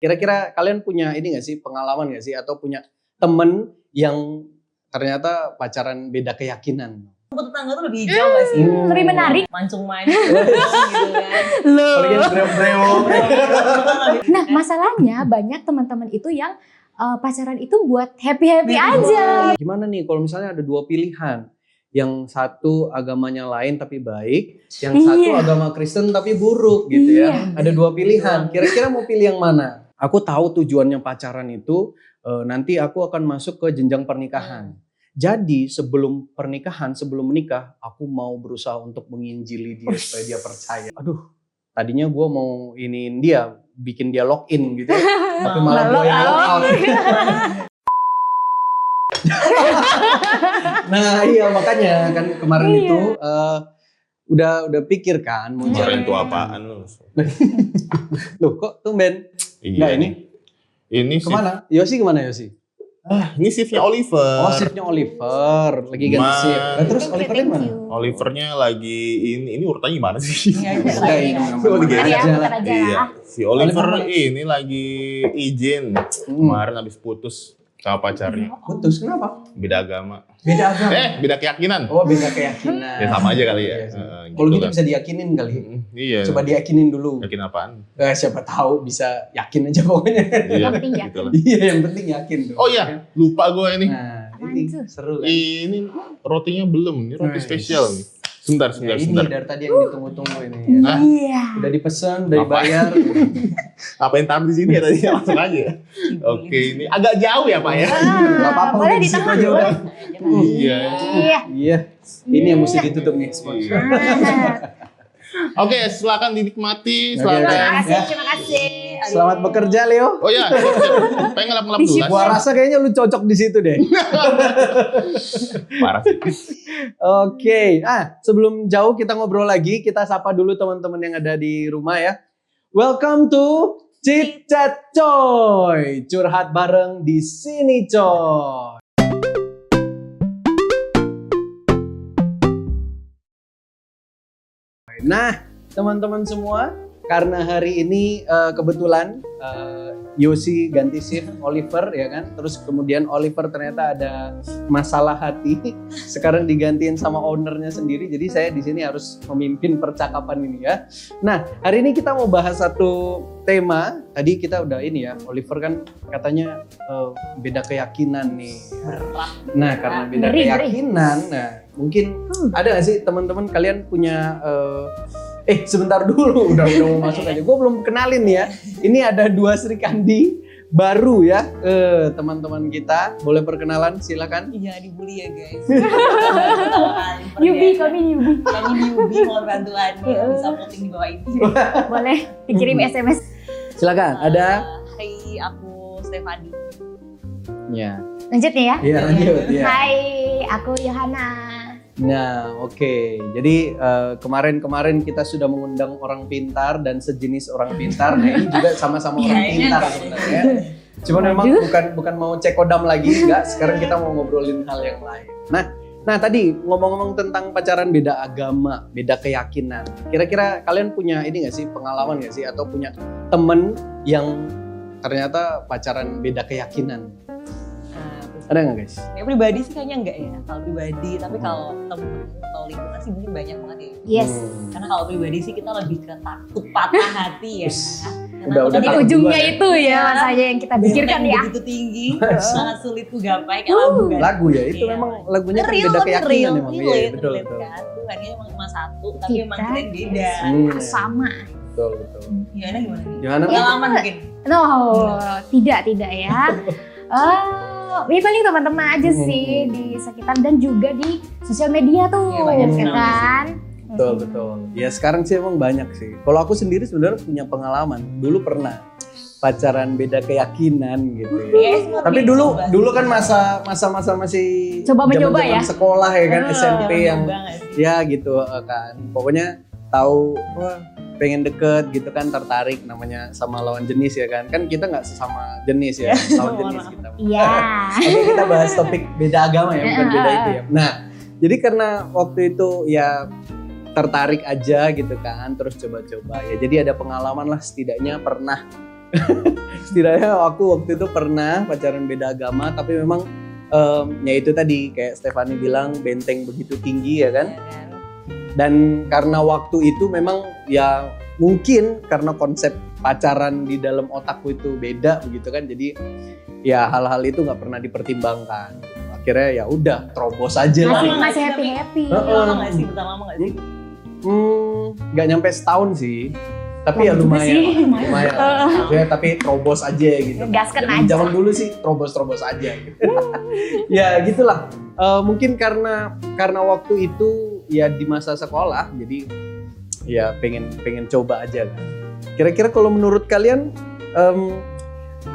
Kira-kira kalian punya ini gak sih, pengalaman gak sih, atau punya temen yang ternyata pacaran beda keyakinan? Tetangga tuh lebih hijau gak sih? Lebih menarik. Mancung-mancung gitu kan. Nah masalahnya banyak teman-teman itu yang pacaran itu buat happy-happy aja. Gimana nih kalau misalnya ada dua pilihan, yang satu agamanya lain tapi baik, yang satu agama Kristen tapi buruk gitu ya. Ada dua pilihan, kira-kira mau pilih yang mana? Aku tahu tujuannya pacaran itu nanti aku akan masuk ke jenjang pernikahan. Jadi sebelum pernikahan, sebelum menikah, aku mau berusaha untuk menginjili dia supaya dia percaya. Aduh, tadinya gue mau iniin dia, bikin dia login gitu ya. Tapi malah gue yang log out. Nah iya makanya kan kemarin itu udah pikir kan mau kemarin itu apaan lu? Loh kok tumben? Iya nggak ini kemana? Yosi kemana Yosi? Ini shiftnya Oliver. Oh shiftnya Oliver lagi ganti shift. Nah, terus Olivernya mana? Olivernya lagi ini urutannya gimana sih? Iya. Si Oliver ini lagi izin kemarin habis putus sama pacarnya. Putus kenapa? Beda agama. Beda agama? Beda keyakinan. Oh beda keyakinan. Ya sama aja kali ya. Kalau gitu bisa diyakinin kali. Iya. Coba diyakinin dulu. Yakin apaan? Siapa tahu bisa yakin aja pokoknya. Iya. Yang penting yakin. Iya yang penting yakin tuh. Oh iya, lupa gue ini. Nah ini seru kan. Ini rotinya belum, ini roti spesial nih. Sebentar. Ini dari tadi yang ditunggu-tunggu ini. Iya. Udah dipesan, udah dibayar. Apa yang taruh di sini ya tadi langsung aja. Oke, ini agak jauh ya Pak ya. Gak apa-apa boleh di situ aja udah. Iya. Ini yang mesti ditutup nih semua. Oke, silakan dinikmati. Terima kasih. Selamat bekerja Leo. Oh ya, pengen ngelap-ngelap dulu. Gua rasa kayaknya lu cocok di situ deh. Parah sih. Oke, sebelum jauh kita ngobrol lagi, kita sapa dulu teman-teman yang ada di rumah ya. Welcome to Chit Chat Coy, curhat bareng di sini coy. Nah, teman-teman semua, karena hari ini kebetulan Yosi ganti shift Oliver ya kan. Terus kemudian Oliver ternyata ada masalah hati. Sekarang digantiin sama ownernya sendiri. Jadi saya di sini harus memimpin percakapan ini ya. Nah, hari ini kita mau bahas satu tema. Tadi kita udah ini ya. Oliver kan katanya beda keyakinan nih. Nah, karena beda keyakinan, nah mungkin ada gak sih teman-teman kalian punya sebentar dulu, udah mau masuk aja. Gue belum kenalin ya. Ini ada dua Sri Kandi baru ya, teman-teman kita. Boleh perkenalan, silakan. Iya, dibully ya guys. Yubi, kami Yubi. Kami Yubi mohon bantuannya, bisa voting di bawah ini. Boleh dikirim SMS. Silakan. Ada. Hai, aku Stefani. Ya. Lanjut nih ya. Iya lanjut. Ya. Hai, aku Yohana. Nah, oke. Jadi kemarin kita sudah mengundang orang pintar dan sejenis orang pintar. Nah, ini juga sama-sama orang pintar sebenarnya. Cuman memang bukan mau cekodam lagi, enggak. Sekarang kita mau ngobrolin hal yang lain. Nah tadi ngomong-ngomong tentang pacaran beda agama, beda keyakinan. Kira-kira kalian punya ini nggak sih, pengalaman nggak sih, atau punya temen yang ternyata pacaran beda keyakinan? Ada nggak guys? Ya pribadi sih kayaknya enggak ya, kalau pribadi. Tapi kalau temen atau lingkungan sih mungkin banyak banget ya. Yes. Karena kalau pribadi sih kita lebih ke takut patah hati ya. Udah Jadi ujungnya itu ya rasanya yang kita pikirkan ya. Begitu tinggi, sangat sulit ku gapai kayak lagu kan. Lagu ya, itu memang lagunya kan beda keyakinan emang. Iya, betul. Kan? Tuhannya emang cuma satu, tapi emang kita beda. Sama. Betul. Gimana gimana? Gimana? Pengalaman mungkin? No, tidak ya. Ya paling teman-teman aja sih di sekitar dan juga di sosial media tuh, ya kan? Betul. Ya sekarang sih emang banyak sih. Kalau aku sendiri sebenarnya punya pengalaman. Dulu pernah pacaran beda keyakinan gitu ya. Tapi dulu kan masa masih mencoba ya. Sekolah ya kan, SMP yang ya gitu kan. Pokoknya tahu pengen deket gitu kan, tertarik namanya sama lawan jenis ya kan. Kan kita nggak sesama jenis ya, lawan jenis kita. Iya. Oke, kita bahas topik beda agama ya, bukan beda itu ya. Nah, jadi karena waktu itu ya tertarik aja gitu kan, terus coba-coba ya. Jadi ada pengalaman lah, setidaknya pernah Setidaknya aku waktu itu pernah pacaran beda agama, tapi memang ya itu tadi kayak Stefani bilang benteng begitu tinggi ya kan. Ya kan? Dan karena waktu itu memang ya mungkin karena konsep pacaran di dalam otakku itu beda begitu kan, jadi ya hal-hal itu nggak pernah dipertimbangkan. Akhirnya ya udah terobos aja lah. Masih happy. Lama nggak sih? Bentar lama nggak sih? Nggak nyampe setahun sih, tapi ya Lama juga lumayan. sih. Lumayan. Ya, tapi terobos aja gitu. Gasken Zaman- aja. Zaman dulu sih terobos aja. Gitu. Ya gitulah. Mungkin karena waktu itu ya di masa sekolah, jadi ya pengen coba aja kan. Kira-kira kalau menurut kalian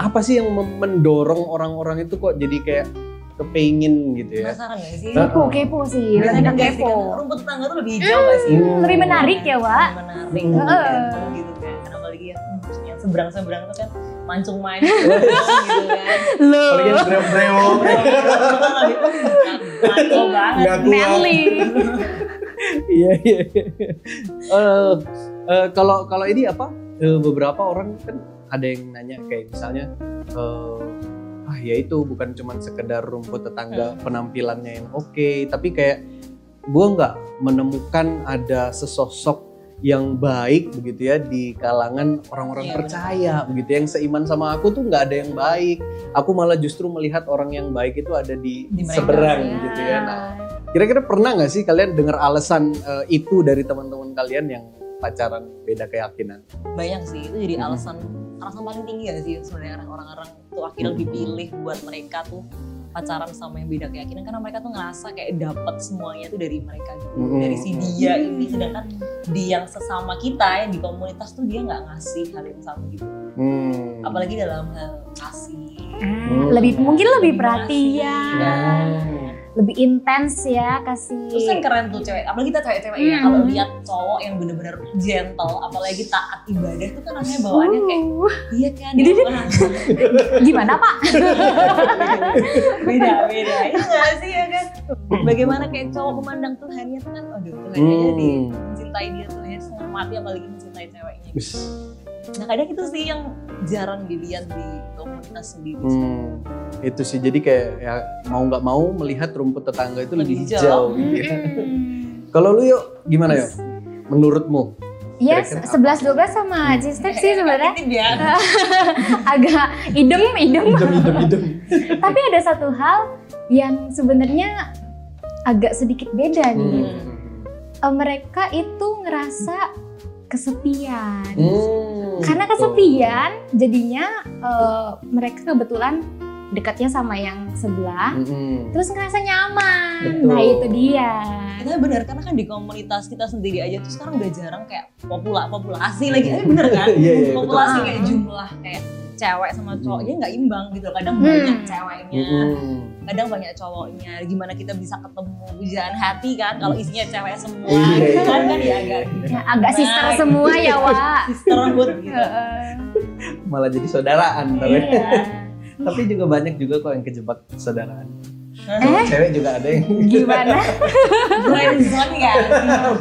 apa sih yang mendorong orang-orang itu kok jadi kayak kepengin gitu ya? Penasaran nggak sih? Kepo sih, Biasanya lebih nggak sih kan? kepo. Rumput tetangga tuh lebih hijau nggak sih? Lebih menarik ya, Wak. Lebih menarik Heeh. gitu kan. Karena apalagi yang seberang-seberang tuh kan mancung-mancung gitu kan. Apalagi yang breo-breo. Maco banget. Nggak kuat. Manly. Iya. Kalau ini apa? Beberapa orang kan ada yang nanya kayak misalnya, ya itu bukan cuma sekedar rumput tetangga penampilannya yang oke, tapi kayak gue nggak menemukan ada sesosok yang baik begitu ya di kalangan orang-orang Iya, percaya begitu yang seiman sama aku tuh nggak ada yang baik. Aku malah justru melihat orang yang baik itu ada di mereka, seberang ya. gitu ya. Nah, kira-kira pernah nggak sih kalian dengar alasan itu dari teman-teman kalian yang pacaran beda keyakinan? Banyak sih, itu jadi alasan paling tinggi gak sih sebenarnya orang-orang tuh akhirnya dipilih buat mereka tuh pacaran sama yang beda keyakinan, karena mereka tuh ngerasa kayak dapat semuanya tuh dari mereka gitu, dari si dia ini, sedangkan di yang sesama kita yang di komunitas tuh dia nggak ngasih hal yang sama gitu, apalagi dalam hal kasih. Mungkin lebih Kasih, perhatian, kan. lebih intens ya kasih. Terus kan keren tuh cewek, apalagi kita cewek-cewek ya, kalau lihat cowok yang bener-bener gentle, apalagi taat ibadah tuh kan rasanya bawaannya kayak iya kan, Gimana Pak? beda iya nggak sih ya kan, bagaimana kayak cowok memandang Tuhannya tuh kan, aduh Tuhannya jadi mencintai dia tuh ya setengah mati, apalagi mencintai ceweknya. Nah kadang itu sih yang jarang dilihat di komunitas sendiri. Itu sih, jadi kayak ya mau nggak mau melihat rumput tetangga itu lebih hijau gitu ya. Kalau lu yuk gimana yuk? Menurutmu? Ya Kira-kira 11-12 sama Cistek sih sebenarnya. Titip ya. Agak idem. Idem. Tapi ada satu hal yang sebenarnya agak sedikit beda nih. Mereka itu ngerasa kesepian. Karena kesepian jadinya mereka kebetulan dekatnya sama yang sebelah, terus ngerasa nyaman. Betul. Nah itu dia. Itu benar, karena kan di komunitas kita sendiri aja tuh sekarang udah jarang kayak populasi lagi, bener kan? Iya, Populasi betul. kayak jumlah kayak cewek sama cowoknya nggak imbang gitu. Kadang banyak ceweknya, kadang banyak cowoknya. Gimana kita bisa ketemu pujaan hati kan kalau isinya cewek semua? Iya. Kan ya agak Ya, agak sister semua ya Wak. sisterhood gitu. Malah jadi saudaraan ntar ya. Iya. Tapi juga banyak juga kok yang kejebak saudaraan. Eh? Cewek juga ada yang Gimana? Friendzone kan?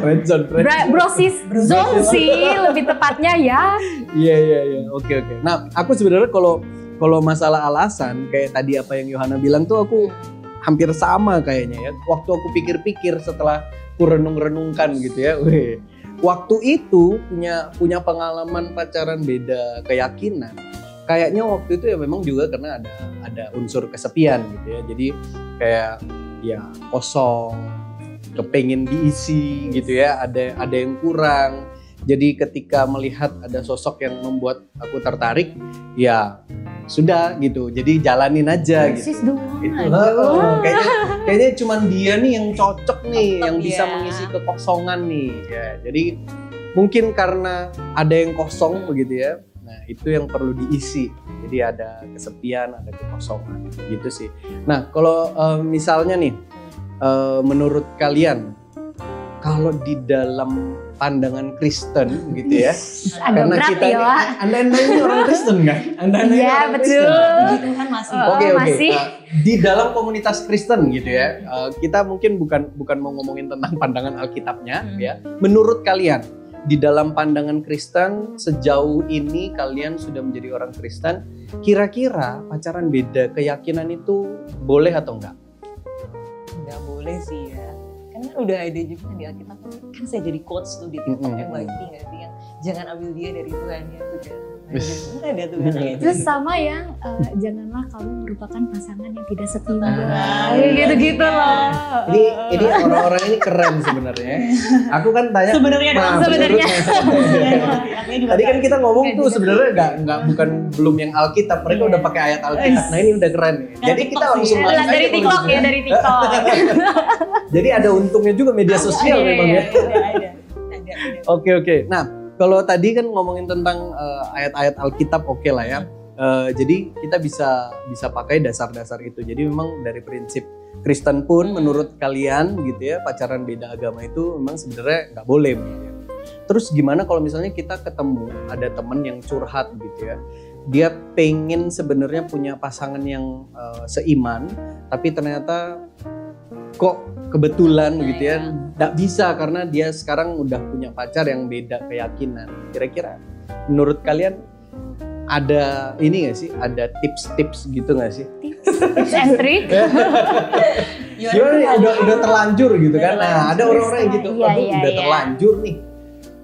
friendzone. Brosis zone sih lebih tepatnya ya. Iya. Oke. Nah, aku sebenarnya kalau masalah alasan kayak tadi apa yang Yohana bilang tuh aku hampir sama kayaknya ya. Waktu aku pikir-pikir setelah aku renung-renungkan gitu ya. Waktu itu punya pengalaman pacaran beda keyakinan. Kayaknya waktu itu ya memang juga karena ada unsur kesepian gitu ya. Jadi kayak ya kosong, kepengin diisi gitu ya. Ada yang kurang. Jadi ketika melihat ada sosok yang membuat aku tertarik, ya sudah gitu. Jadi jalanin aja gitu. Brosis doang. Itu Aduh. kayaknya cuman dia nih yang cocok nih, Tetep yang bisa ya. mengisi kekosongan nih. Ya, jadi mungkin karena ada yang kosong begitu ya. Nah, itu yang perlu diisi. Jadi ada kesepian, ada kekosongan gitu sih. Nah, kalau misalnya nih menurut kalian kalau di dalam pandangan Kristen gitu ya. Agak berat ya ini, Wak. Anda ini orang Kristen kan? Anda ini Iya, orang betul. Kristen. Puji Tuhan masih. Oke. masih. Di dalam komunitas Kristen gitu ya, kita mungkin bukan mau ngomongin tentang pandangan Alkitabnya ya. Menurut kalian, di dalam pandangan Kristen sejauh ini kalian sudah menjadi orang Kristen, kira-kira pacaran beda keyakinan itu boleh atau enggak? Nggak boleh sih ya. Kan udah ada juga di Alkitab kan saya jadi quotes tuh di TikTok yang baik nggak sih yang jangan ambil dia dari Tuhannya tuh kan. Nah, ada tuh kan gitu. Terus sama yang janganlah kamu merupakan pasangan yang tidak setimbang. Ah, Gitu-gitu loh. Ini orang-orang ini keren sebenarnya. Aku kan tanya. Sebenarnya dong, sebenarnya. Tadi kan kita ngomong tuh sebenarnya nggak bukan belum yang Alkitab, mereka udah pakai ayat Alkitab. Nah ini udah keren nih. Jadi kita langsung masuk aja Dari kalau TikTok gitu ya, dari TikTok. Jadi ada untungnya juga media sosial memang ya. Ada. Oke. Nah, kalau tadi kan ngomongin tentang ayat-ayat Alkitab, oke lah ya. Jadi kita bisa pakai dasar-dasar itu. Jadi memang dari prinsip Kristen pun menurut kalian gitu ya, pacaran beda agama itu memang sebenarnya nggak boleh. Gitu ya. Terus gimana kalau misalnya kita ketemu ada temen yang curhat gitu ya. Dia pengen sebenarnya punya pasangan yang seiman, tapi ternyata kok kebetulan gitu ya nggak bisa karena dia sekarang udah punya pacar yang beda keyakinan. Kira-kira menurut kalian ada ini nggak sih, ada tips-tips gitu nggak sih? Tips and trick. Gimana nih, udah terlanjur gitu kan? Nah ada orang-orang yang gitu, Iya, aduh iya, udah iya. terlanjur nih.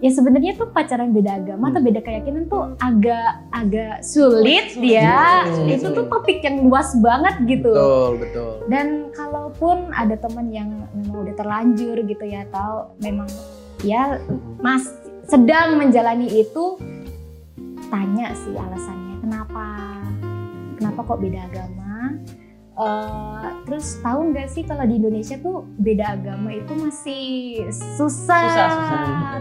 Ya sebenarnya tuh pacaran beda agama atau beda keyakinan tuh agak sulit ya. Itu tuh topik yang luas banget gitu. Betul. Dan kalaupun ada teman yang memang udah terlanjur gitu ya, atau memang ya sedang menjalani itu, tanya sih alasannya kenapa kok beda agama. Terus tahu nggak sih kalau di Indonesia tuh beda agama itu masih susah.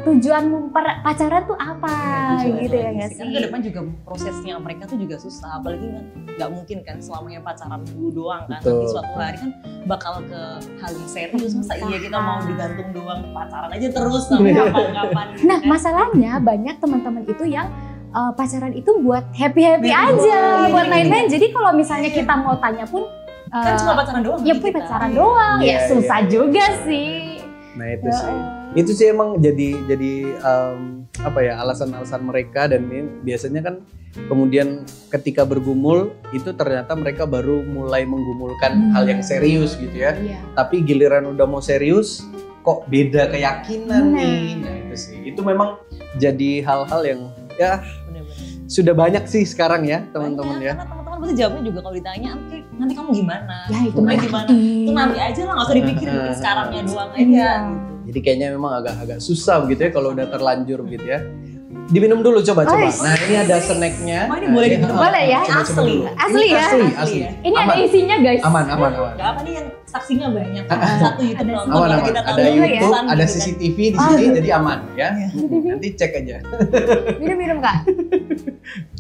Tujuan pacaran tuh apa gitu ya nggak sih? Kan ke depan juga prosesnya mereka tuh juga susah, apalagi nggak mungkin kan selamanya pacaran dulu doang kan. Betul. Nanti suatu hari kan bakal ke hal yang serius. Masa iya kita mau digantung doang pacaran aja terus sampai kapan-kapan. Gitu Nah kan? masalahnya banyak teman-teman itu yang pacaran itu buat happy-happy aja, buat main-main. Jadi kalau misalnya kita mau tanya pun Kan cuma pacaran doang. ya kan pun kita. pacaran doang, Iya, ya susah iya. juga sih. Nah itu sih emang jadi apa ya, alasan-alasan mereka. Dan ini biasanya kan kemudian ketika bergumul itu ternyata mereka baru mulai menggumulkan hal yang serius gitu ya. Iya. Tapi giliran udah mau serius kok beda keyakinan nih. Nah itu sih, itu memang jadi hal-hal yang ya Bener-bener. sudah banyak sih sekarang ya teman-teman ya. Karena teman-teman pasti jawabnya juga kalau ditanya nanti kamu gimana? Ya itu Kamu nanti. gimana? Itu nanti aja lah, nggak usah dipikirin, bikin sekarangnya doang aja. Iya. Gitu. Jadi kayaknya memang agak susah begitu ya kalau udah terlanjur gitu ya. Diminum dulu coba. Oh, Nah ini ada snacknya. Oh, ini boleh diminum. Boleh ya? Coba Asli. dulu. Asli Ini ya? Asli. ya. Ini Aman. ada isinya guys. Aman. Gak apa nih yang saksinya banyak. Satu YouTube Ada nonton. Aman. kalau kita Ada tahu YouTube, YouTube, pesan ada gitu kan. CCTV di sini, jadi aman ya. Nanti cek aja. Minum Kak.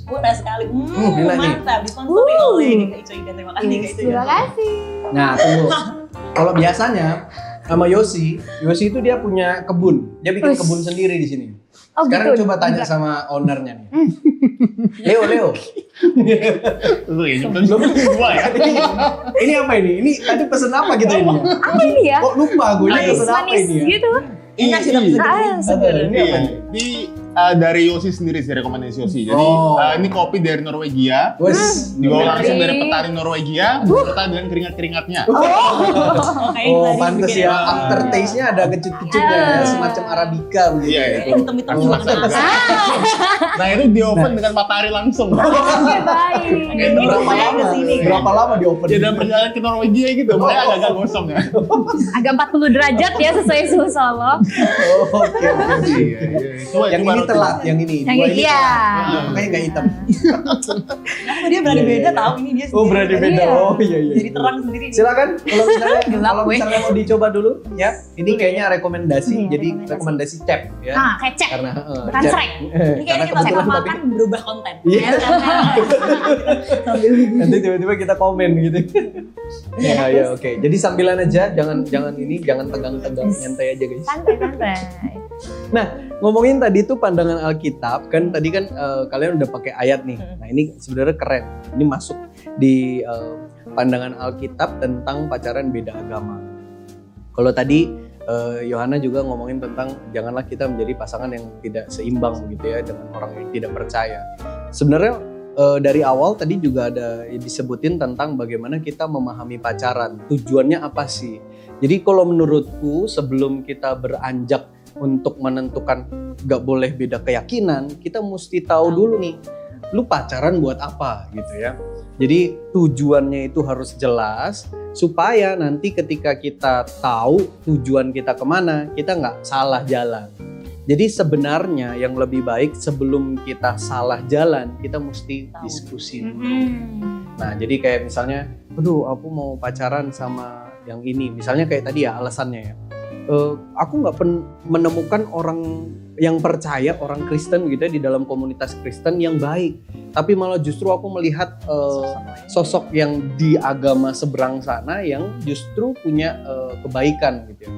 Murah sekali. gila nih. Mantap. Disponsori oleh DKI Coy. Dan terima kasih DKI Coy. Terima kasih. Nah tunggu. Kalau biasanya sama Yosi itu dia punya kebun. Dia bikin Ush. kebun sendiri di sini. Oh Sekarang gitu. coba tanya sama ownernya nih. Leo. Lu ini belum gua ya. Ini apa ini? Ini tadi pesen apa gitu ini? Apa ini ya? Kok lupa gue ini Manis pesen apa manis ini ya? gitu. Enak sih tapi seger. Ini apa Iya. nih? Di dari Yosi sendiri sih, rekomendasi Yosi. Jadi Oh. ini kopi dari Norwegia. Wes. Dibawa langsung dari Dari- petani Norwegia, serta dengan keringat-keringatnya. Oh, pantes ya. Aftertaste-nya ada kecut-kecutnya ya, semacam Arabica begitu. Iya, ya. itu. Hitam-hitam juga Pantes. kena. Nah itu di oven dengan matahari langsung. Oke baik. Ini Berapa lumayan lama? kesini, kan? Berapa lama di oven? Ya dalam perjalanan ke Norwegia gitu, makanya agak-agak gosong ya. Agak 40 derajat ya sesuai suhu Solo. Oh, oke. Iya. Coba Yang ini telat, yang ini. Yang Dua ini, ini iya. telat. Makanya nggak hitam. Kenapa dia berani Iya, beda iya. tahu ini dia Oh, berani sendiri. beda. Iya. Oh, iya. Jadi terang sendiri. Silakan Gelap, kalau weh. misalnya mau dicoba dulu ya. Ini kayaknya rekomendasi. Iya, Jadi rekomendasi. rekomendasi cep ya. Nah, kecek. Karena Bukan cep. srek. Ini kayaknya Karena kita kebetulan sama tapi makan berubah konten. Iya. Ya, karena sambil nanti tiba-tiba kita komen gitu. Ya, oke. Jadi sambilan aja, jangan tegang-tegang, nyantai aja guys. Santai. Ngomongin tadi tuh pandangan Alkitab, kan tadi kan kalian udah pakai ayat nih. Nah ini sebenarnya keren. Ini masuk di pandangan Alkitab tentang pacaran beda agama. Kalau tadi Yohana juga ngomongin tentang janganlah kita menjadi pasangan yang tidak seimbang begitu ya dengan orang yang tidak percaya. Sebenarnya dari awal tadi juga ada disebutin tentang bagaimana kita memahami pacaran, tujuannya apa sih. Jadi kalau menurutku sebelum kita beranjak untuk menentukan gak boleh beda keyakinan, kita mesti tahu dulu nih, lu pacaran buat apa gitu ya. Jadi tujuannya itu harus jelas supaya nanti ketika kita tahu tujuan kita kemana, kita nggak salah jalan. Jadi sebenarnya yang lebih baik sebelum kita salah jalan, kita mesti diskusi dulu. Nah jadi kayak misalnya, aduh aku mau pacaran sama yang ini. Misalnya kayak tadi ya alasannya ya. Aku nggak menemukan orang yang percaya, orang Kristen gitu ya, di dalam komunitas Kristen yang baik. Tapi malah justru aku melihat sosok yang di agama seberang sana yang justru punya kebaikan gitu ya.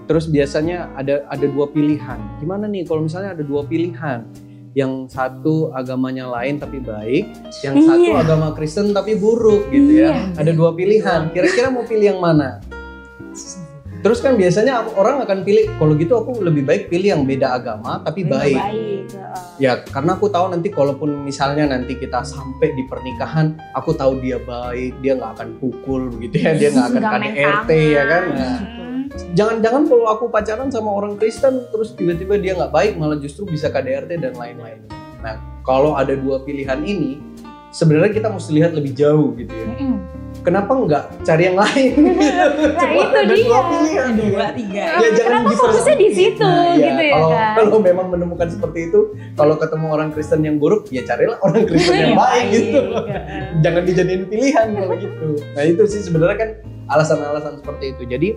Terus biasanya ada dua pilihan. Gimana nih kalau misalnya ada dua pilihan? Yang satu agamanya lain tapi baik, yang satu agama Kristen tapi buruk gitu ya. Ada dua pilihan. Kira-kira mau pilih yang mana? Terus kan biasanya orang akan pilih, kalau gitu aku lebih baik pilih yang beda agama tapi baik. Ya karena aku tahu nanti kalaupun misalnya nanti kita sampai di pernikahan, aku tahu dia baik, dia nggak akan pukul begitu ya, dia nggak akan KDRT ya kan. Nah, jangan-jangan kalau aku pacaran sama orang Kristen terus tiba-tiba dia nggak baik, malah justru bisa KDRT dan lain-lain. Nah kalau ada dua pilihan ini, sebenarnya kita mesti lihat lebih jauh gitu ya. Kenapa nggak cari yang lain? Nah itu dia. 2, 3. Ya, Kenapa fokusnya di situ gitu ya kan? Kalau memang menemukan seperti itu, kalau ketemu orang Kristen yang buruk, ya carilah orang Kristen yang baik gitu. Jangan dijadiin pilihan kalau gitu. Nah itu sih sebenarnya kan alasan-alasan seperti itu. Jadi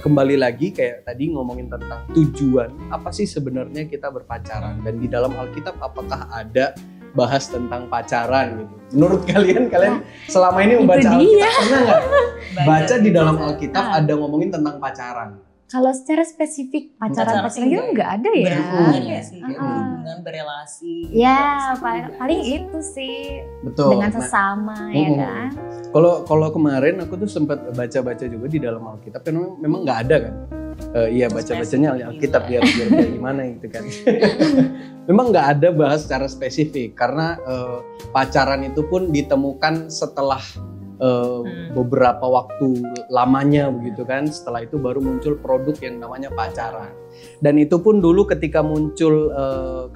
kembali lagi kayak tadi ngomongin tentang tujuan, apa sih sebenarnya kita berpacaran, dan di dalam Alkitab apakah ada bahas tentang pacaran gitu. Menurut kalian selama ini membaca Alkitab pernah nggak baca di dalam Alkitab ada ngomongin tentang pacaran? Kalau secara spesifik pacaran gitu nggak ada ya. Berhubungan sih, hubungan berelasi. Ya paling itu sih. Betul. Dengan sesama ya kan. Kalau kemarin aku tuh sempat baca-baca juga di dalam Alkitab, kan memang nggak ada kan. Iya baca-bacanya Alkitab biar gimana gitu kan. Memang nggak ada bahas secara spesifik karena pacaran itu pun ditemukan setelah beberapa waktu lamanya begitu kan. Setelah itu baru muncul produk yang namanya pacaran. Dan itu pun dulu ketika muncul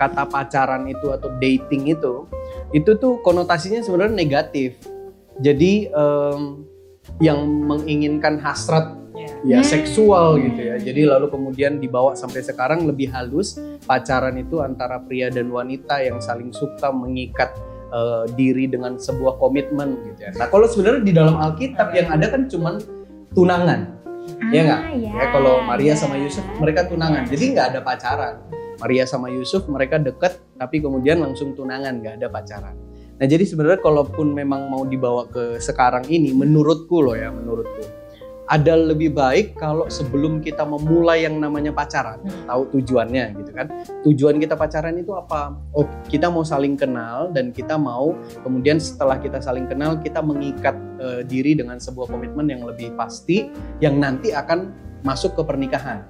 kata pacaran itu atau dating itu tuh konotasinya sebenarnya negatif. Jadi yang menginginkan hasrat ya seksual gitu ya. Jadi lalu kemudian dibawa sampai sekarang lebih halus, pacaran itu antara pria dan wanita yang saling suka mengikat diri dengan sebuah komitmen gitu ya. Nah kalau sebenarnya di dalam Alkitab yang ada kan cuman tunangan, ya nggak? Ya kalau Maria sama Yusuf mereka tunangan, jadi nggak ada pacaran. Maria sama Yusuf mereka deket, tapi kemudian langsung tunangan, nggak ada pacaran. Nah jadi sebenarnya kalaupun memang mau dibawa ke sekarang ini, menurutku ada lebih baik kalau sebelum kita memulai yang namanya pacaran, tahu tujuannya gitu kan. Tujuan kita pacaran itu apa? Oh, kita mau saling kenal dan kita mau kemudian setelah kita saling kenal kita mengikat diri dengan sebuah komitmen yang lebih pasti yang nanti akan masuk ke pernikahan.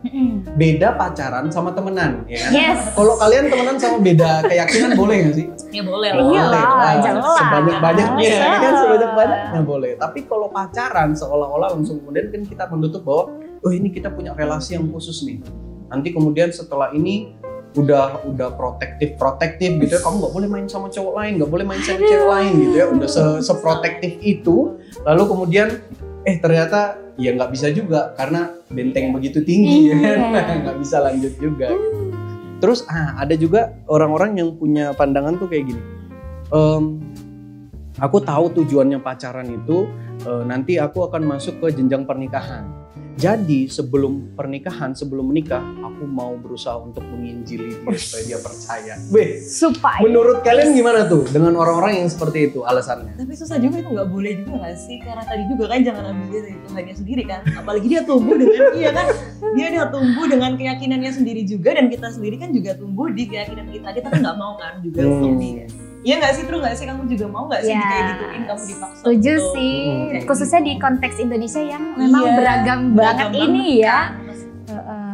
Beda pacaran sama temenan, ya kan? Yes. Kalau kalian temenan sama beda keyakinan boleh nggak sih? Ya boleh lah. Sebanyak-banyaknya, ya kan? Sebanyak-banyaknya boleh. Tapi kalau pacaran seolah-olah langsung kemudian kan kita menutup bahwa oh ini kita punya relasi yang khusus nih. Nanti kemudian setelah ini udah protektif gitu ya, kamu nggak boleh main sama cowok lain, nggak boleh main sama cewek lain gitu ya, udah seprotektif itu. Lalu kemudian ternyata ya nggak bisa juga karena benteng begitu tinggi nggak bisa lanjut juga gitu. Terus ada juga orang-orang yang punya pandangan tuh kayak gini, aku tahu tujuannya pacaran itu nanti aku akan masuk ke jenjang pernikahan. Jadi sebelum pernikahan, sebelum menikah, aku mau berusaha untuk menginjili dia supaya dia percaya. Supaya. Menurut kalian gimana tuh dengan orang-orang yang seperti itu alasannya? Tapi susah juga itu, nggak boleh juga nggak sih? Karena tadi juga kan jangan ambil dari Tuhannya sendiri kan. Apalagi dia tumbuh dengan dia udah tumbuh dengan keyakinannya sendiri juga, dan kita sendiri kan juga tumbuh di keyakinan kita. Kita kan nggak mau kan juga sendiri. Iya nggak sih, terus nggak sih, kamu juga mau nggak sih kayak gituin, kamu dipaksa? Setuju sih, khususnya di konteks Indonesia yang memang beragam banget ini ya.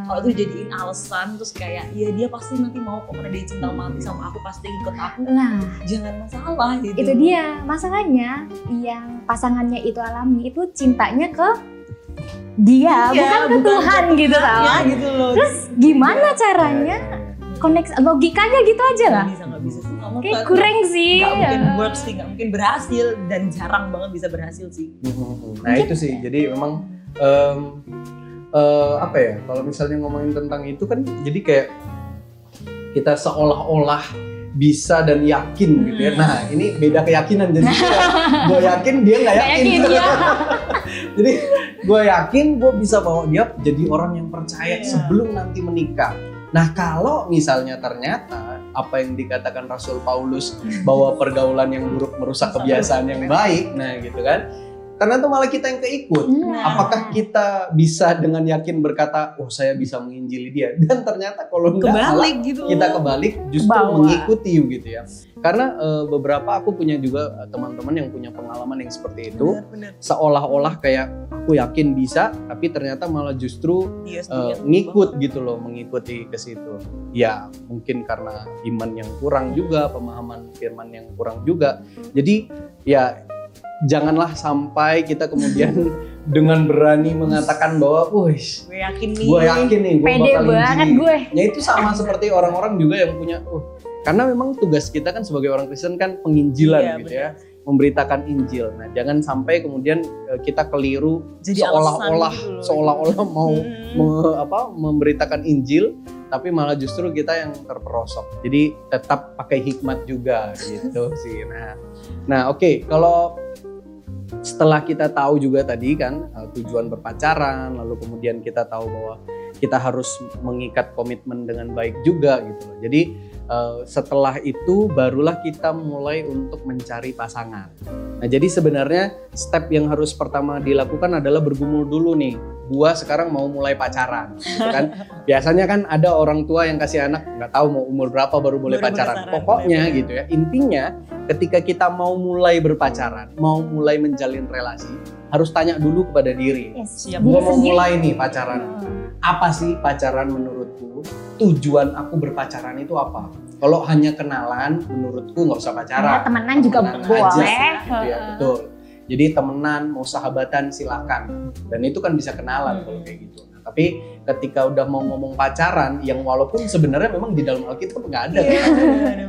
Kalau itu jadiin alasan terus kayak ya dia pasti nanti mau kok karena dia cinta mati sama aku pasti ikut aku. Nah, Jangan masalah gitu. itu dia masalahnya yang pasangannya itu alami itu cintanya ke dia, bukan ke Tuhan gitu ya, loh. gitu loh. Terus gimana caranya koneksi logikanya gitu aja lah. Nggak bisa sih. Kamu Kayak kurang sih. nggak mungkin works sih, nggak mungkin berhasil dan jarang banget bisa berhasil sih. Nah itu sih, jadi memang apa ya, kalau misalnya ngomongin tentang itu kan jadi kayak kita seolah-olah bisa dan yakin gitu ya. Nah ini beda keyakinan, jadi gue yakin dia nggak yakin. ya. Jadi gue yakin gue bisa bawa dia jadi orang yang percaya Iya. sebelum nanti menikah. Nah kalau misalnya ternyata apa yang dikatakan Rasul Paulus bahwa pergaulan yang buruk merusak kebiasaan yang baik, nah gitu kan, ternyata malah kita yang keikut. Nah. Apakah kita bisa dengan yakin berkata, oh saya bisa menginjili dia, dan ternyata kalau enggak malah Kebalik gitu. kita kebalik justru Bawa. mengikuti gitu ya. Karena beberapa aku punya juga teman-teman yang punya pengalaman yang seperti itu, Benar. seolah-olah kayak aku yakin bisa, tapi ternyata malah justru Iya, ngikut gitu loh, mengikuti ke situ. Ya mungkin karena iman yang kurang juga, pemahaman firman yang kurang juga. Jadi ya janganlah sampai kita kemudian dengan berani mengatakan bahwa, wih, Gue yakin nih. gue yakin nih, gue Pede bakal banget injili. gue. Ya itu sama seperti orang-orang juga yang punya, karena memang tugas kita kan sebagai orang Kristen kan penginjilan Iya, gitu ya, memberitakan Injil. Nah jangan sampai kemudian kita keliru Jadi seolah-olah alasan gitu loh. seolah-olah mau Hmm. memberitakan Injil, tapi malah justru kita yang terperosok. Jadi tetap pakai hikmat juga gitu sih. Nah oke, kalau setelah kita tahu juga tadi kan tujuan berpacaran, lalu kemudian kita tahu bahwa kita harus mengikat komitmen dengan baik juga gitu loh. Jadi setelah itu barulah kita mulai untuk mencari pasangan. Nah jadi sebenarnya step yang harus pertama dilakukan adalah bergumul dulu nih. Gua sekarang mau mulai pacaran, gitu kan? Biasanya kan ada orang tua yang kasih anak nggak tahu mau umur berapa baru boleh Baru pacaran. pacaran, Pokoknya bener. gitu ya. Intinya ketika kita mau mulai berpacaran, mau mulai menjalin relasi, harus tanya dulu kepada diri. Yes. Siap. Gua Diri mau sendiri. mulai nih pacaran. Apa sih pacaran menurutku? Tujuan aku berpacaran itu apa? Kalau hanya kenalan, menurutku nggak usah Karena pacaran. temenan juga Temenan boleh. aja, gitu ya, betul. Jadi temenan, mau sahabatan silakan. Dan itu kan bisa kenalan kalau kayak gitu. Nah, tapi ketika udah mau ngomong pacaran, yang walaupun sebenarnya memang di dalam Alkitab nggak ada. Iya, kan?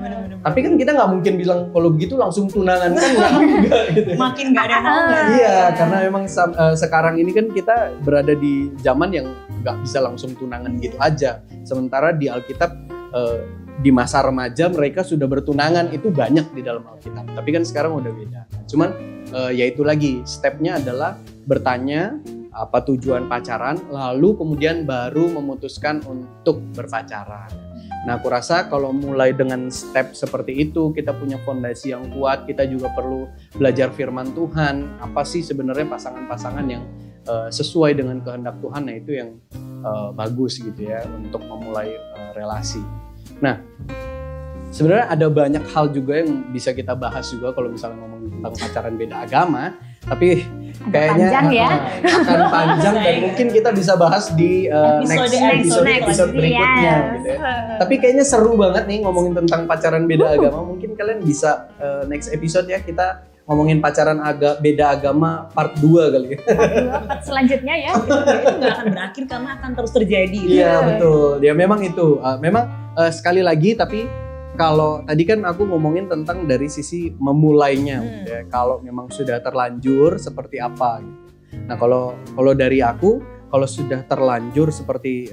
bener. Tapi kan kita nggak mungkin bilang kalau begitu langsung tunangan kan nggak gitu. Makin gak ada maunya. Iya, karena memang sekarang ini kan kita berada di zaman yang nggak bisa langsung tunangan gitu aja. Sementara di Alkitab di masa remaja mereka sudah bertunangan, itu banyak di dalam Alkitab. Tapi kan sekarang udah beda. Cuman ya itu lagi, stepnya adalah bertanya apa tujuan pacaran, lalu kemudian baru memutuskan untuk berpacaran. Nah aku rasa kalau mulai dengan step seperti itu, kita punya fondasi yang kuat, kita juga perlu belajar firman Tuhan, apa sih sebenarnya pasangan-pasangan yang sesuai dengan kehendak Tuhan, nah itu yang bagus gitu ya untuk memulai relasi. Nah sebenarnya ada banyak hal juga yang bisa kita bahas juga kalau misalnya ngomong tentang pacaran beda agama, tapi kayaknya panjang ya. akan panjang dan mungkin kita bisa bahas di next episode berikutnya gitu ya. Tapi kayaknya seru banget nih ngomongin tentang pacaran beda agama. Mungkin kalian bisa next episode ya kita ngomongin pacaran beda agama part 2 kali ya. Selanjutnya ya. Itu gak akan berakhir karena akan terus terjadi. Iya betul. Ya memang itu. Memang sekali lagi tapi kalau tadi kan aku ngomongin tentang dari sisi memulainya, gitu ya. Kalau memang sudah terlanjur seperti apa gitu. Nah, kalau dari aku kalau sudah terlanjur seperti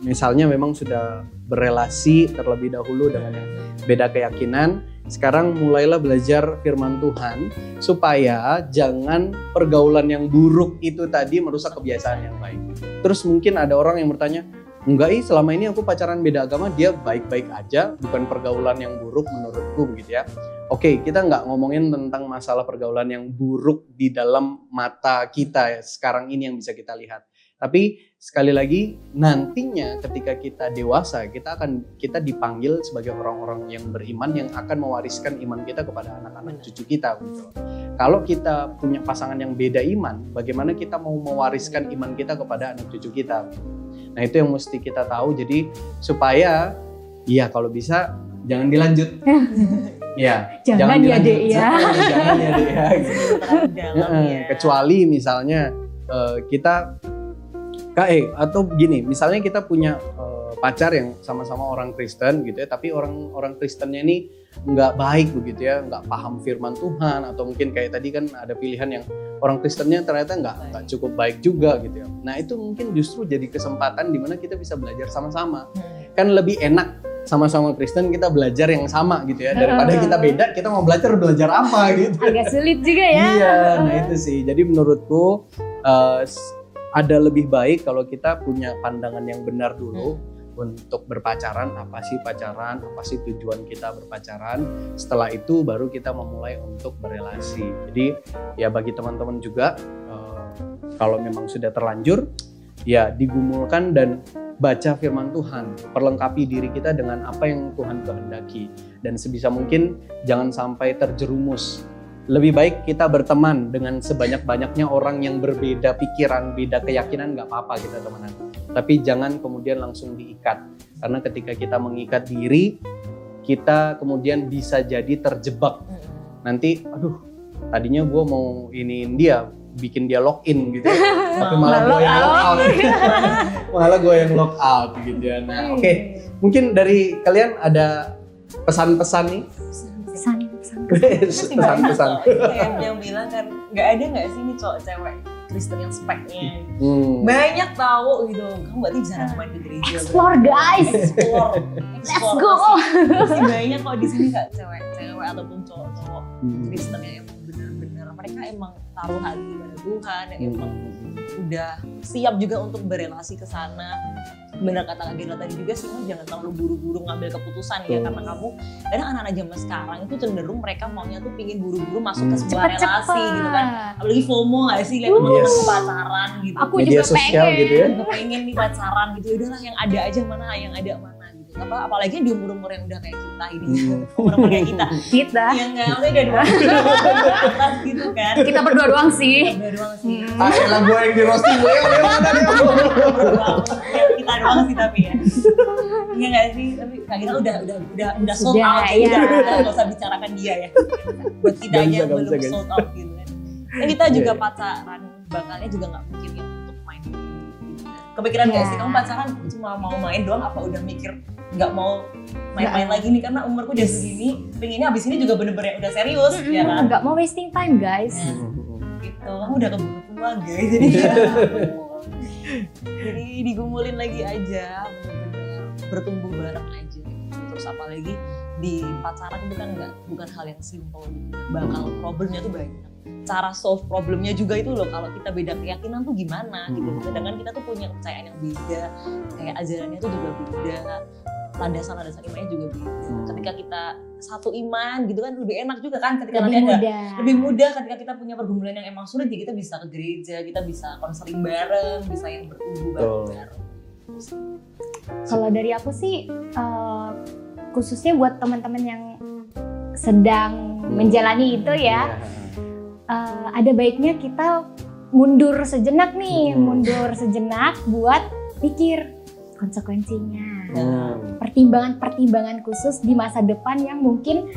misalnya memang sudah berelasi terlebih dahulu dengan yang beda keyakinan, sekarang mulailah belajar firman Tuhan supaya jangan pergaulan yang buruk itu tadi merusak kebiasaan yang baik. Terus mungkin ada orang yang bertanya, enggak, selama ini aku pacaran beda agama, dia baik-baik aja, bukan pergaulan yang buruk menurutku begitu ya. Oke, kita nggak ngomongin tentang masalah pergaulan yang buruk di dalam mata kita ya, sekarang ini yang bisa kita lihat. Tapi sekali lagi nantinya ketika kita dewasa, kita dipanggil sebagai orang-orang yang beriman yang akan mewariskan iman kita kepada anak-anak cucu kita gitu. Kalau kita punya pasangan yang beda iman, bagaimana kita mau mewariskan iman kita kepada anak cucu kita? Nah itu yang mesti kita tahu, jadi supaya ya kalau bisa jangan dilanjut. Ya, Jangan ya, Dek, ya. Jangan ya Dek ya. Gitu. Dalam ya. Kecuali misalnya kita atau gini, misalnya kita punya pacar yang sama-sama orang Kristen gitu ya, tapi orang Kristennya ini nggak baik begitu ya, nggak paham firman Tuhan, atau mungkin kayak tadi kan ada pilihan yang orang Kristennya ternyata nggak cukup baik juga gitu ya. Nah itu mungkin justru jadi kesempatan dimana kita bisa belajar sama-sama. Kan lebih enak sama-sama Kristen kita belajar yang sama gitu ya, daripada kita beda, kita mau belajar apa gitu. Agak sulit juga ya. Iya, nah itu sih. Jadi menurutku ada lebih baik kalau kita punya pandangan yang benar dulu untuk berpacaran. Apa sih pacaran, apa sih tujuan kita berpacaran. Setelah itu baru kita memulai untuk berelasi. Jadi ya bagi teman-teman juga kalau memang sudah terlanjur ya digumulkan dan baca firman Tuhan, perlengkapi diri kita dengan apa yang Tuhan kehendaki, dan sebisa mungkin jangan sampai terjerumus. Lebih baik kita berteman dengan sebanyak-banyaknya orang yang berbeda pikiran, beda keyakinan, nggak apa-apa kita temenan. Tapi jangan kemudian langsung diikat. Karena ketika kita mengikat diri, kita kemudian bisa jadi terjebak. Nanti, aduh, tadinya gue mau iniin dia, bikin dia login gitu ya. Tapi malah gue yang log out. Malah gue yang log out gitu ya. Nah, oke. Mungkin dari kalian ada pesan-pesan nih? Pesan-pesan. Yang bilang kan nggak ada nggak sih nih cowok cewek Kristen yang speknya banyak tahu gitu. Kamu berarti jarang main di gereja. Explore guys. Let's go. Masih banyak kok di sini kak cewek ataupun cowok Kristen yang emang benar-benar mereka emang taruh hati pada Tuhan, yang emang udah siap juga untuk berelasi ke sana. Benar kata Kak Gena tadi juga sih, jangan terlalu buru-buru ngambil keputusan ya, karena kamu kadang anak-anak zaman sekarang itu cenderung mereka maunya tuh pingin buru-buru masuk ke sebuah relasi gitu kan. Apalagi FOMO nggak sih, lihat teman-teman pacaran gitu. Aku media juga sosial pengen. gitu ya. Juga pengen nih pacaran gitu, udahlah yang ada aja mana gitu. Apalagi di umur-umur yang udah kayak kita ini, umur-umur kayak kita. Yang nggak udah dua atas gitu kan. Kita berdua doang sih. Lah gue yang di roasting, gue mana nih? Kita doang sih tapi ya. Iya nggak sih, tapi Kak Gina udah sold Sudah, out ya. gitu. Nggak usah bicarakan dia ya. Buat kita aja yang belum sold out gitu kan. Dan kita juga pacaran, bakalnya juga nggak mungkin ya untuk main gitu kan. Kepikiran nggak sih kamu pacaran cuma mau main doang, apa udah mikir nggak mau main-main lagi nih karena umurku udah segini, pengennya abis ini juga bener-bener udah serius ya kan? Nggak mau wasting time guys. Gitu, kamu udah keburu tua guys, jadi digumulin lagi aja, bener-bener bertumbuh bareng aja. Terus apalagi di pacaran itu kan bukan hal yang simple, bakal problemnya tuh banyak. Cara solve problemnya juga itu loh, kalau kita beda keyakinan tuh gimana gitu. Sedangkan kita tuh punya kepercayaan yang beda, kayak ajarannya tuh juga beda, landasan imannya juga beda. Ketika kita satu iman gitu kan lebih enak juga kan, ketika lebih mudah ketika kita punya pergumulan yang emang sulit, ya kita bisa ke gereja, kita bisa konseling bareng, bisa yang bertumbuh bareng-bareng. Kalau dari aku sih khususnya buat teman-teman yang sedang menjalani itu ya, ada baiknya kita mundur sejenak nih, mundur sejenak buat pikir konsekuensinya. Pertimbangan-pertimbangan khusus di masa depan yang mungkin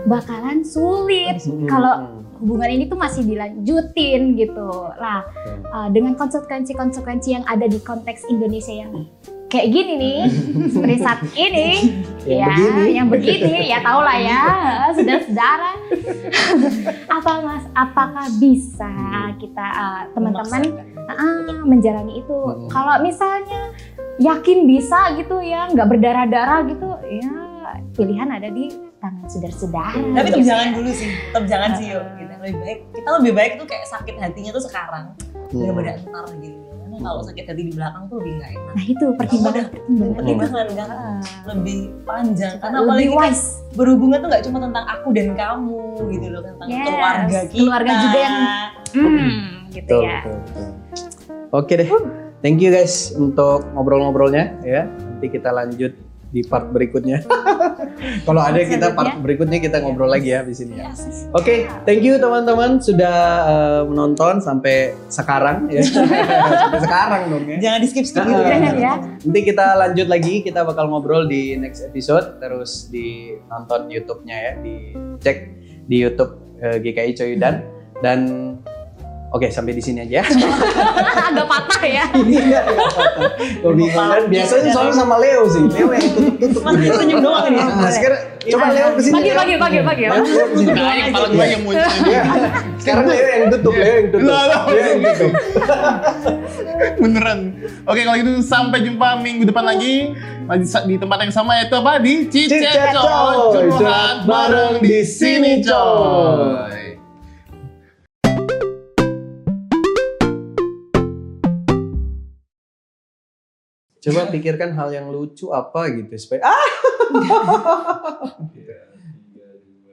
bakalan sulit kalau hubungan ini tuh masih dilanjutin gitu. Lah, dengan konsekuensi-konsekuensi yang ada di konteks Indonesia yang kayak gini nih, seperti saat ini, yang begini, ya tau lah ya, saudara-saudara. Apakah bisa kita teman-teman menjalani itu? Kalau misalnya yakin bisa gitu ya, nggak berdarah-darah gitu, ya pilihan ada di tangan saudara-saudara. Tapi tetap jangan dulu sih, tetap jangan sih yuk. Kita lebih baik tuh kayak sakit hatinya tuh sekarang, daripada entar gitu. Karena kalau sakit hati di belakang tuh lebih nggak enak. Nah itu pertimbangan kan lebih panjang. Karena apalagi kan berhubungan tuh nggak cuma tentang aku dan kamu gitu loh, tentang keluarga kita. Keluarga juga yang gitu ya. Oke deh. Thank you guys untuk ngobrol-ngobrolnya ya. Nanti kita lanjut di part berikutnya. Kalau ada kita part berikutnya kita ngobrol lagi ya di sini ya. Oke, thank you teman-teman sudah menonton sampai sekarang ya. Sampai sekarang dong ya. Jangan di skip gitu Jangan ya. Nanti kita lanjut lagi, kita bakal ngobrol di next episode, terus di nonton YouTube-nya ya, dicek di YouTube GKI Coyudan dan oke, sampai di sini aja. Agak patah ya. Ini enggak kan biasanya soalnya sama Leo sih. Leo yang tutup-tutup. Masih senyum doang nih. Nah, sekarang coba Leo kesini. Bagi. Leo kesini. Nah, kepala gue yang muncul. Iya. Sekarang Leo yang tutup. Leo yang tutup. Beneran. Oke, kalau gitu sampai jumpa minggu depan lagi di tempat yang sama, yaitu apa? Di Cicet Coy. Curhat bareng di sini coy. Coba pikirkan hal yang lucu apa gitu supaya